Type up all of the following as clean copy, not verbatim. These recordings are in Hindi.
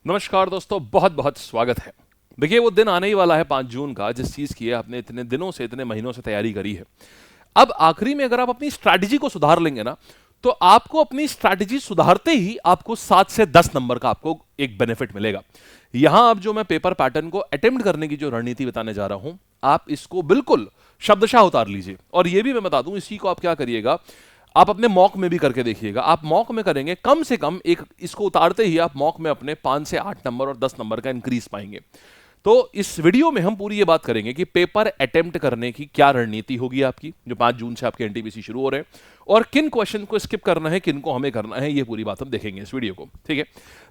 नमस्कार दोस्तों, बहुत बहुत स्वागत है। देखिए, वो दिन आने ही वाला है 5 जून का, जिस चीज़ की आपने इतने दिनों से, इतने महीनों से तैयारी करी है। अब आखिरी में अगर आप अपनी स्ट्रैटेजी को सुधार लेंगे ना, तो आपको अपनी स्ट्रैटेजी सुधारते ही आपको 7 से 10 नंबर का आपको एक बेनिफिट मिलेगा। यहां अब जो मैं पेपर पैटर्न को अटेम्प्ट करने की जो रणनीति बताने जा रहा हूं, आप इसको बिल्कुल शब्दशः उतार लीजिए। और ये भी मैं बता दूं, इसी को आप क्या करिएगा, आप अपने मॉक में भी करके देखिएगा। आप मॉक में करेंगे, कम से कम एक इसको उतारते ही आप मॉक में अपने 5 से 8 नंबर और 10 नंबर का इंक्रीज पाएंगे। तो इस वीडियो में हम पूरी ये बात करेंगे कि पेपर अटेम्प्ट करने की क्या रणनीति होगी आपकी, जो 5 जून से आपके एनटीपीसी शुरू हो रहे हैं, और किन क्वेश्चन को स्किप करना है, किन को हमें करना है, ये पूरी बात हम देखेंगे इस वीडियो को। ठीक है,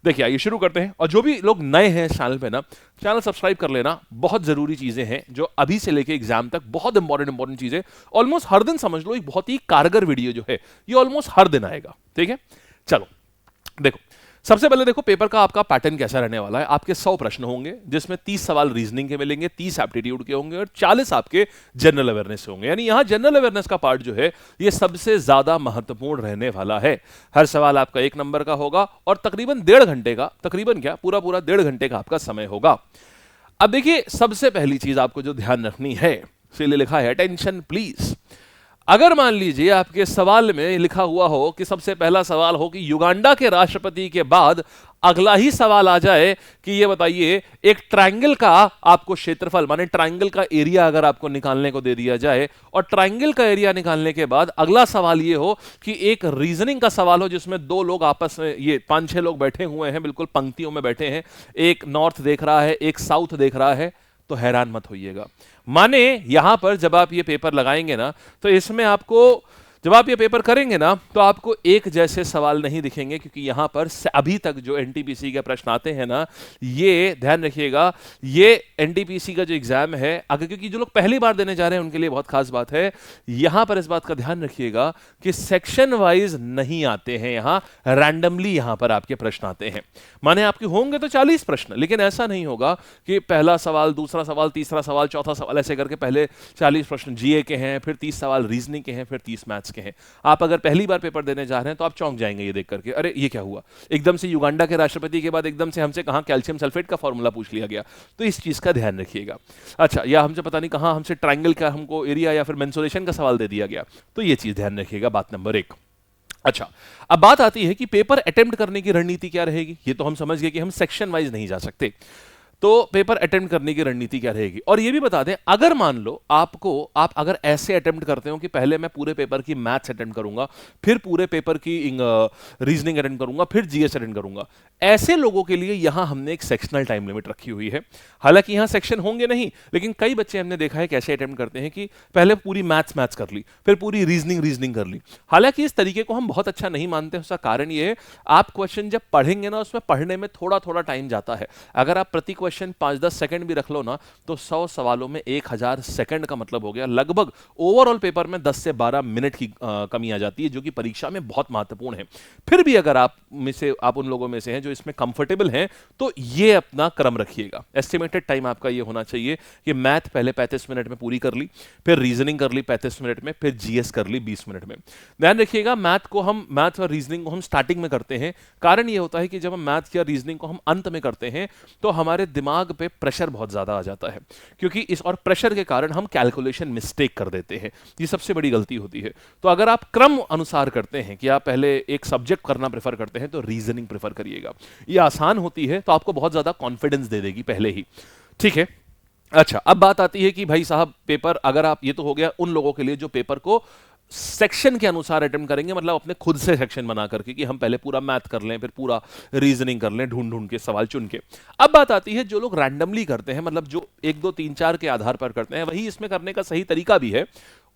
देखिए आइए शुरू करते हैं। और जो भी लोग नए हैं इस चैनल पे ना, चैनल सब्सक्राइब कर लेना। बहुत जरूरी चीजें हैं जो अभी से लेके एग्जाम तक, बहुत इंपॉर्टेंट चीजें ऑलमोस्ट हर दिन समझ लो। एक बहुत ही कारगर वीडियो जो है ये ऑलमोस्ट हर दिन आएगा। ठीक है, चलो देखो, सबसे पहले देखो पेपर का आपका पैटर्न कैसा रहने वाला है। आपके 100 प्रश्न होंगे, जिसमें 30 सवाल रीजनिंग के मिलेंगे, 30 एप्टीट्यूड के होंगे और 40 आपके जनरल अवेयरनेस से होंगे। यानी यहां जनरल अवेयरनेस का पार्ट जो है ये सबसे ज्यादा महत्वपूर्ण रहने वाला है। हर सवाल आपका 1 नंबर का होगा और तकरीबन 1.5 घंटे का, तकरीबन क्या पूरा 1.5 घंटे का आपका समय होगा। अब देखिए, सबसे पहली चीज आपको जो ध्यान रखनी है, इसीलिए लिखा है अटेंशन प्लीज। अगर मान लीजिए आपके सवाल में लिखा हुआ हो कि सबसे पहला सवाल हो कि युगांडा के राष्ट्रपति के बाद अगला ही सवाल आ जाए कि ये बताइए एक ट्रायंगल का आपको क्षेत्रफल, माने ट्रायंगल का एरिया अगर आपको निकालने को दे दिया जाए, और ट्रायंगल का एरिया निकालने के बाद अगला सवाल ये हो कि एक रीजनिंग का सवाल हो जिसमें 2 लोग आपस में, ये 5-6 लोग बैठे हुए हैं, बिल्कुल पंक्तियों में बैठे हैं, एक नॉर्थ देख रहा है, एक साउथ देख रहा है, तो हैरान मत होइएगा। माने यहां पर जब आप ये पेपर लगाएंगे ना, तो इसमें आपको, जब आप ये पेपर करेंगे ना, तो आपको एक जैसे सवाल नहीं दिखेंगे, क्योंकि यहां पर अभी तक जो एनटीपीसी के प्रश्न आते हैं ना, ये ध्यान रखिएगा, ये एनटीपीसी का जो एग्जाम है, अगर क्योंकि जो लोग पहली बार देने जा रहे हैं उनके लिए बहुत खास बात है, यहां पर इस बात का ध्यान रखिएगा कि सेक्शन वाइज नहीं आते हैं, यहां रैंडमली यहां पर आपके प्रश्न आते हैं। माने आपके होंगे तो 40 प्रश्न, लेकिन ऐसा नहीं होगा कि पहला सवाल, दूसरा सवाल, तीसरा सवाल, चौथा सवाल, ऐसे करके पहले 40 प्रश्न जीए के हैं, फिर 30 सवाल रीजनिंग के हैं, फिर 30 मैथ्स के हैं। आप अगर पहली बार पेपर देने जा रहे हैं तो आप चौंक जाएंगे ये देख करके, अरे ये क्या हुआ, एकदम से युगांडा के राष्ट्रपति के बाद एकदम से हमसे कहां कैल्शियम सल्फेट का फॉर्मूला पूछ लिया गया। तो इस चीज का ध्यान रखिएगा। अच्छा, या हमसे पता नहीं कहां हमसे ट्रायंगल का हमको एरिया या फिर मेंसुरेशन का सवाल दे दिया गया, तो ये चीज ध्यान रखिएगा, बात नंबर 1। अच्छा, अब बात आती है कि पेपर अटेम्प्ट करने की रणनीति क्या रहेगी। ये तो हम समझ गए कि हम सेक्शन वाइज नहीं जा सकते, तो पेपर अटेम्प्ट करने की रणनीति क्या रहेगी। और ये भी बता दें, अगर मान लो आप अगर ऐसे अटेम्प्ट करते हो कि पहले मैं पूरे पेपर की मैथ्स अटेम्प्ट करूंगा, फिर पूरे पेपर की रीजनिंग अटेम्प्ट करूंगा, फिर जीएस अटेम्प्ट करूंगा, ऐसे लोगों के लिए यहां हमने एक सेक्शनल टाइम लिमिट रखी हुई है। हालांकि यहां सेक्शन होंगे नहीं, लेकिन कई बच्चे हमने देखा है कैसे अटेम्प्ट करते हैं कि पहले पूरी मैथ्स कर ली, फिर पूरी रीजनिंग कर ली। हालांकि इस तरीके को हम बहुत अच्छा नहीं मानते। उसका कारण ये है, आप क्वेश्चन जब पढ़ेंगे ना, उसमें पढ़ने में थोड़ा थोड़ा टाइम जाता है। अगर आप प्रति क्वेश्चन 5-10 सेकंड भी रख लो ना, तो 100 सवालों में 1000 सेकंड का मतलब हो गया लगभग ओवरऑल पेपर में 10 से 12 मिनट की कमी आ जाती है, जो कि परीक्षा में बहुत महत्वपूर्ण है। फिर भी अगर आप उन लोगों में से हैं जो इसमें कंफर्टेबल हैं, तो ये अपना क्रम रखिएगा। एस्टिमेटेड टाइम आपका ये होना चाहिए कि मैथ पहले 35 मिनट में पूरी कर ली, फिर रीजनिंग कर ली 35 मिनट में, फिर जीएस कर ली 20 मिनट में। ध्यान रखिएगा, मैथ और रीजनिंग को हम स्टार्टिंग में करते हैं। कारण ये होता है कि जब हम मैथ या रीजनिंग को हम अंत में करते हैं, तो हमारे दिमाग पे प्रेशर बहुत ज्यादा आ जाता है, क्योंकि इस और प्रेशर के कारण हम कैलकुलेशन मिस्टेक कर देते हैं। ये सबसे बड़ी गलती होती है। तो अगर आप क्रम अनुसार करते हैं कि आप पहले एक सब्जेक्ट करना प्रेफर करते हैं, तो रीजनिंग प्रेफर करिएगा। ये आसान होती है, तो आपको बहुत ज्यादा कॉन्फिडेंस दे देगी पहले ही। ठीक है, अच्छा, अब बात आती है कि भाई साहब पेपर, अगर आप, ये तो हो गया उन लोगों के लिए जो पेपर को सेक्शन के अनुसार अटेम्प्ट करेंगे, मतलब अपने खुद से सेक्शन बना करके कि हम पहले पूरा मैथ कर लें, फिर पूरा रीजनिंग कर लें, ढूंढ ढूंढ के सवाल चुन के। अब बात आती है जो लोग रैंडमली करते हैं, मतलब जो 1 2 3 4 के आधार पर करते हैं, वही इसमें करने का सही तरीका भी है।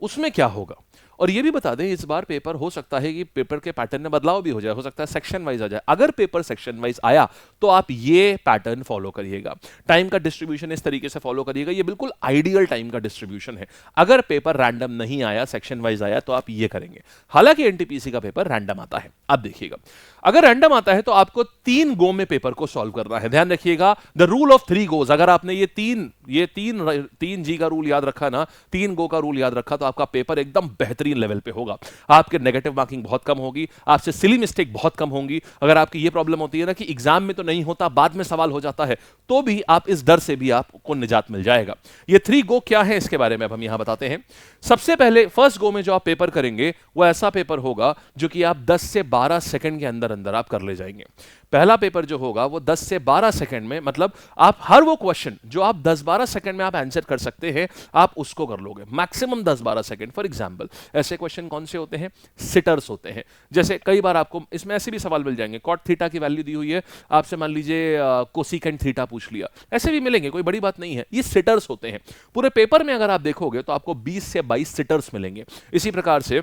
उसमें क्या होगा, और ये भी बता दें, इस बार पेपर हो सकता है कि पेपर के पैटर्न में बदलाव भी हो जाए, हो सकता है सेक्शन वाइज आ जाए। अगर पेपर सेक्शन वाइज आया तो आप ये पैटर्न फॉलो करिएगा, टाइम का डिस्ट्रीब्यूशन इस तरीके से फॉलो करिएगा, ये बिल्कुल आइडियल टाइम का डिस्ट्रीब्यूशन है। अगर पेपर रैंडम नहीं आया, सेक्शन वाइज आया, तो आप ये करेंगे। हालांकि एनटीपीसी का पेपर रैंडम आता है। अब देखिएगा, अगर रैंडम आता है तो आपको 3 गो में पेपर को सॉल्व करना है। ध्यान रखिएगा, द रूल ऑफ 3 गोज। अगर आपने ये तीन जी का रूल याद रखा ना, 3 गो का रूल याद रखा, तो आपका पेपर एकदम बेहतरीन लेवल पे होगा। आपके नेगेटिव मार्किंग बहुत कम होगी, आपसे सिली मिस्टेक बहुत कम होंगी। अगर आपकी ये प्रॉब्लम होती है ना कि एग्जाम में तो नहीं होता, बाद में सवाल हो जाता है, तो भी आप इस डर से भी आपको निजात मिल जाएगा। ये 3 गो क्या है इसके बारे में अब हम यहां बताते हैं। सबसे पहले फर्स्ट गो में जो आप पेपर करेंगे वो ऐसा पेपर होगा जो कि आप 10 से 12 सेकंड के अंदर अंदर आप कर ले जाएंगे। पहला पेपर जो होगा वो 10 से 12 सेकंड में, मतलब आप हर वो क्वेश्चन जो आप 10-12 सेकंड में आप आंसर कर सकते हैं, आप उसको कर लोगे मैक्सिमम 10-12 सेकंड। फॉर एग्जांपल ऐसे क्वेश्चन कौन से होते हैं? सिटर्स होते हैं। जैसे कई बार आपको इसमें ऐसे भी सवाल मिल जाएंगे, कॉट थीटा की वैल्यू दी हुई है, आपसे मान लीजिए कोसिकेंट थीटा पूछ लिया, ऐसे भी मिलेंगे, कोई बड़ी बात नहीं है। ये सिटर्स होते हैं। पूरे पेपर में अगर आप देखोगे तो आपको 20 से 22 सिटर्स मिलेंगे। इसी प्रकार से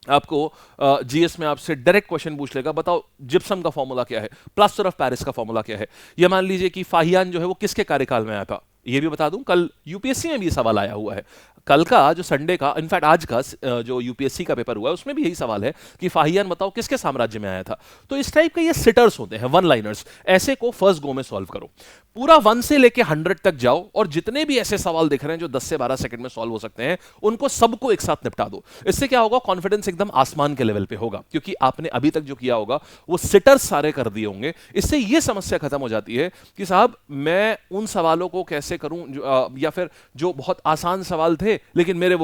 आपको जीएस में आपसे डायरेक्ट क्वेश्चन पूछ लेगा, बताओ जिप्सम का फॉर्मूला क्या है, प्लास्टर ऑफ पेरिस का फॉर्मूला क्या है। या मान लीजिए कि फाहियान जो है वो किसके कार्यकाल में आया था, ये भी बता दूं, कल यूपीएससी में भी सवाल आया हुआ है। कल का जो संडे का, इनफैक्ट आज का जो यूपीएससी का पेपर हुआ है उसमें भी यही सवाल है कि फाहियान बताओ किसके साम्राज्य में आया था। तो इस टाइप के ये सिटर्स होते हैं, वन लाइनर्स। ऐसे को फर्स्ट गो में सॉल्व करो, पूरा 1 से लेके 100 तक जाओ और जितने भी ऐसे सवाल दिख रहे हैं जो 10 से 12 सेकंड में सॉल्व हो सकते हैं, उनको सबको एक साथ निपटा दो। इससे क्या होगा, कॉन्फिडेंस एकदम आसमान के लेवल पे होगा, क्योंकि आपने अभी तक जो किया होगा वो सिटर्स सारे कर दिए होंगे। इससे ये समस्या खत्म हो जाती है कि साहब मैं उन सवालों को कैसे करूं या फिर जो बहुत आसान सवाल थे लेकिन मेरे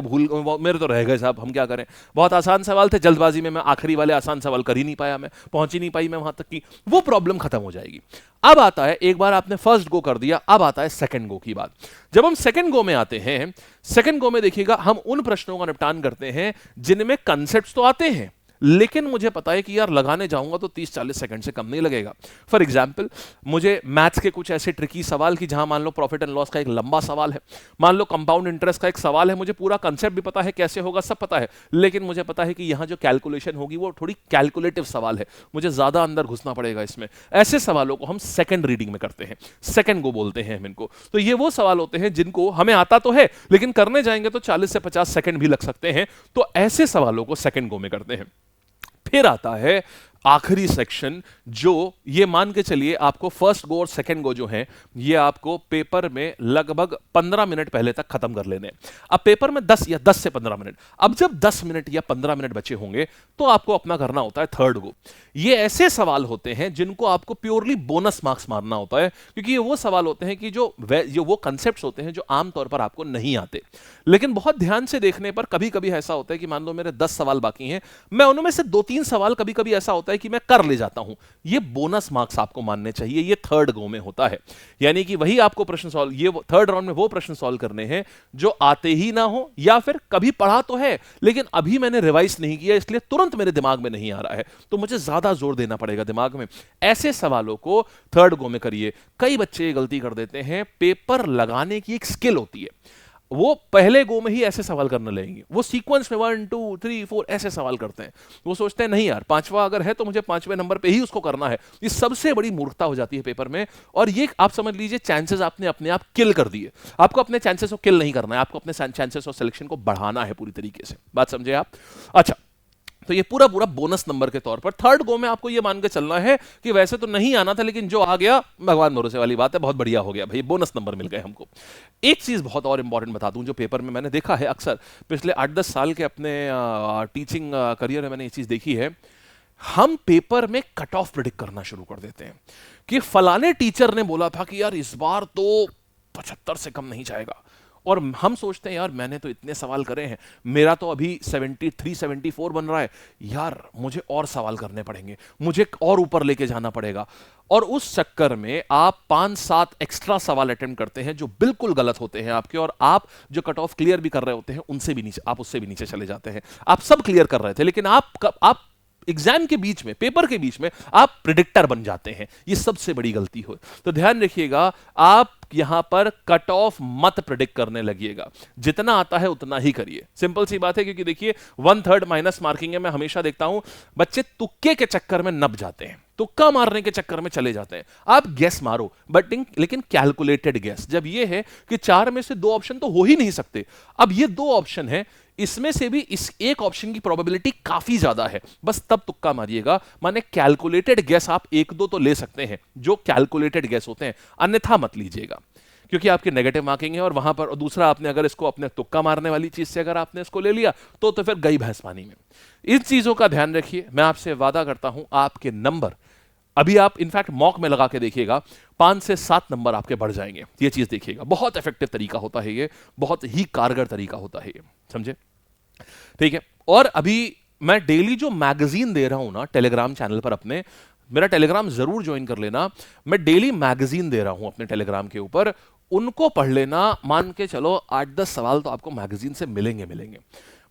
तो रह गए साहब, हम क्या करें, बहुत आसान सवाल थे, जल्दबाजी में मैं आखिरी वाले आसान सवाल कर ही नहीं पाया, मैं पहुंच ही नहीं पाई मैं वहां तक की, वो प्रॉब्लम खत्म हो जाएगी। अब आता है, एक बार आपने फर्स्ट गो कर दिया, अब आता है सेकंड गो की बात। जब हम सेकंड गो में आते हैं, सेकंड गो में देखिएगा हम उन प्रश्नों का निपटान करते हैं जिनमें कंसेप्ट्स तो आते हैं लेकिन मुझे पता है कि यार लगाने जाऊंगा तो 30-40 सेकंड से कम नहीं लगेगा। फॉर एग्जाम्पल मुझे मैथ्स के कुछ ऐसे ट्रिकी सवाल कि जहां मान लो प्रॉफिट एंड लॉस का एक लंबा सवाल है, मान लो कंपाउंड इंटरेस्ट का एक सवाल है, मुझे पूरा कंसेप्ट भी पता है कैसे होगा, सब पता है, लेकिन मुझे पता है कि यहां जो कैलकुलेशन होगी वो थोड़ी कैलकुलेटिव सवाल है, मुझे ज्यादा अंदर घुसना पड़ेगा इसमें। ऐसे सवालों को हम सेकंड रीडिंग में करते हैं, सेकंड गो बोलते हैं हम इनको। तो ये वो सवाल होते हैं जिनको हमें आता तो है लेकिन करने जाएंगे तो 40 से 50 सेकंड भी लग सकते हैं, तो ऐसे सवालों को सेकंड गो में करते हैं। फिर आता है आखिरी सेक्शन, जो ये मान के चलिए आपको फर्स्ट गो और सेकंड गो जो है ये आपको पेपर में लगभग 15 मिनट पहले तक खत्म कर लेने। अब पेपर में 10 से 15 मिनट, अब जब 10 मिनट या 15 मिनट बचे होंगे तो आपको अपना करना होता है थर्ड गो। ये ऐसे सवाल होते हैं जिनको आपको प्योरली बोनस मार्क्स मारना होता है, क्योंकि ये वो सवाल होते हैं कि जो वो कंसेप्ट्स होते हैं जो आमतौर पर आपको नहीं आते, लेकिन बहुत ध्यान से देखने पर कभी कभी ऐसा होता है कि मान लो मेरे 10 सवाल बाकी हैं, मैं उनमें से 2-3 सवाल कभी कभी ऐसा होता है कि मैं कर ले जाता हूं, ये बोनस मार्क्स आपको मानने चाहिए। ये थर्ड गो में होता है, यानी कि वही आपको प्रश्न सॉल्व, ये थर्ड राउंड में वो प्रश्न सॉल्व करने हैं जो आते ही ना हो या फिर कभी पढ़ा तो है लेकिन अभी मैंने रिवाइज नहीं किया इसलिए तुरंत मेरे दिमाग में नहीं आ रहा है, तो मुझे ज्यादा जोर देना पड़ेगा दिमाग में। ऐसे सवालों को थर्ड गो में करिए। कई बच्चे ये गलती कर देते हैं, पेपर लगाने की एक स्किल होती है, वो पहले गो में ही ऐसे सवाल करने लगेंगे, वो सीक्वेंस में 1 2 3 4 ऐसे सवाल करते हैं। वो सोचते हैं नहीं यार 5वां अगर है तो मुझे 5वें नंबर पे ही उसको करना है। ये सबसे बड़ी मूर्खता हो जाती है पेपर में, और ये आप समझ लीजिए चांसेस आपने अपने आप किल कर दिए। आपको अपने चांसेस को किल नहीं करना है, आपको अपने चांसेस ऑफ सिलेक्शन को बढ़ाना है पूरी तरीके से। बात समझे आप? अच्छा, तो ये पूरा पूरा बोनस नंबर के तौर पर थर्ड गो में आपको ये मान के चलना है कि वैसे तो नहीं आना था लेकिन जो आ गया भगवान भरोसे वाली बात है, बहुत बढ़िया हो गया भाई, बोनस नंबर मिल गए हमको। एक चीज बहुत और इंपॉर्टेंट बता दूं जो पेपर में मैंने देखा है अक्सर पिछले 8-10 साल के अपने टीचिंग करियर में मैंने ये चीज देखी है, हम पेपर में कट ऑफ प्रिडिक्ट करना शुरू कर देते हैं कि फलाने टीचर ने बोला था कि यार इस बार तो 75 से कम नहीं जाएगा, और हम सोचते हैं यार मैंने तो इतने सवाल करे हैं, मेरा तो अभी 73-74 बन रहा है, यार मुझे और सवाल करने पड़ेंगे, मुझे और ऊपर लेके जाना पड़ेगा। और उस चक्कर में आप 5-7 एक्स्ट्रा सवाल अटेम्प्ट करते हैं जो बिल्कुल गलत होते हैं आपके, और आप जो कट ऑफ क्लियर भी कर रहे होते हैं उनसे भी नीचे, आप उससे भी नीचे चले जाते हैं। आप सब क्लियर कर रहे थे लेकिन आप एग्जाम के बीच में, पेपर के बीच में आप प्रिडिक्टर बन जाते हैं। ये सबसे बड़ी गलती हो, तो ध्यान रखिएगा आप यहां पर कट ऑफ मत प्रिडिक्ट करने लगिएगा, जितना आता है उतना ही करिए। सिंपल सी बात है, क्योंकि देखिए 1/3 माइनस मार्किंग है। मैं हमेशा देखता हूं बच्चे तुक्के के चक्कर में नप जाते हैं, तुक्का मारने के चक्कर में चले जाते हैं। आप गैस मारो बट लेकिन कैलकुलेटेड गैस। जब ये है कि 4 में से 2 ऑप्शन तो हो ही नहीं सकते, अब ये 2 ऑप्शन है, इसमें से भी इस एक ऑप्शन की प्रोबेबिलिटी काफी ज्यादा है, बस तब तुक्का मारिएगा। माने कैलकुलेटेड गैस आप 1-2 तो ले सकते हैं जो कैलकुलेटेड गैस होते हैं, अन्यथा मत लीजिएगा। क्योंकि आपकी नेगेटिव मार्किंग है और वहां पर, और दूसरा आपने अगर इसको अपने तुक्का मारने वाली चीज से अगर आपने इसको ले लिया तो फिर गई भैंस पानी में। इन चीजों का ध्यान रखिए। मैं आपसे वादा करता हूं आपके नंबर, अभी आप इनफैक्ट मॉक में लगा के देखिएगा, 5 से 7 नंबर आपके बढ़ जाएंगे। ये चीज देखिएगा, बहुत इफेक्टिव तरीका होता है ये, बहुत ही कारगर तरीका होता है ये, समझे? ठीक है। और अभी मैं डेली जो मैगजीन दे रहा हूं ना टेलीग्राम चैनल पर अपने, मेरा टेलीग्राम जरूर ज्वाइन कर लेना। मैं डेली मैगजीन दे रहा हूं अपने टेलीग्राम के ऊपर, उनको पढ़ लेना। मान के चलो 8-10 सवाल तो आपको मैगजीन से मिलेंगे मिलेंगे।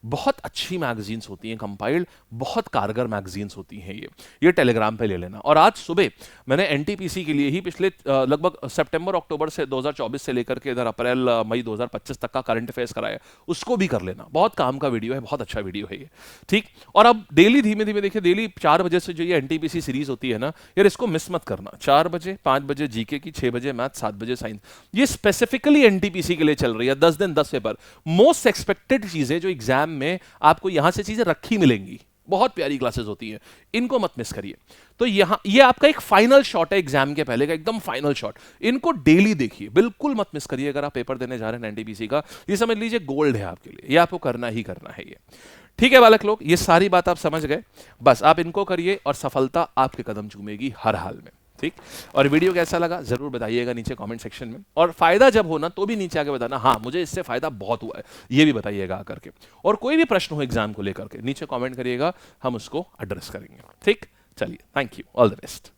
बहुत अच्छी मैगजीन्स होती हैं कंपाइल्ड, बहुत कारगर मैगजीन्स होती हैं ये टेलीग्राम पे ले लेना। और आज सुबह मैंने एनटीपीसी के लिए ही पिछले लगभग सितंबर अक्टूबर से 2024 से लेकर के इधर अप्रैल मई 2025 तक का करंट अफेयर्स कराया, उसको भी कर लेना। बहुत काम का वीडियो है, बहुत अच्छा वीडियो है ये, ठीक। और अब डेली धीमे धीमे देखिए, डेली 4 बजे से जो ये एनटीपीसी सीरीज होती है ना यार, इसको मिस मत करना। 4 बजे, 5 बजे जीके की, 6 बजे मैथ, 7 बजे साइंस। ये स्पेसिफिकली एनटीपीसी के लिए चल रही है। 10 दिन 10 पेपर, मोस्ट एक्सपेक्टेड चीजें जो एग्जाम में आपको यहां से चीजें रखी मिलेंगी। बहुत प्यारी क्लासेस होती हैं, इनको मत मिस करिए। तो यहां ये आपका एक फाइनल शॉट है एग्जाम के पहले का, एकदम फाइनल शॉट। इनको डेली देखिए, बिल्कुल मत मिस करिए। अगर आप पेपर देने जा रहे हैं एनटीपीसी का, ये समझ लीजिए गोल्ड है आपके लिए, ये आपको करना ही करना है ये, ठीक है बालक लोग? ये सारी बात आप समझ गए, बस आप इनको करिए और सफलता आपके कदम चूमेगी हर हाल में, ठीक। और वीडियो कैसा लगा जरूर बताइएगा नीचे कमेंट सेक्शन में, और फायदा जब हो ना तो भी नीचे आके बताना, हाँ मुझे इससे फायदा बहुत हुआ है, ये भी बताइएगा आकर के। और कोई भी प्रश्न हो एग्जाम को लेकर के नीचे कमेंट करिएगा, हम उसको एड्रेस करेंगे, ठीक। चलिए, thank you, all the best.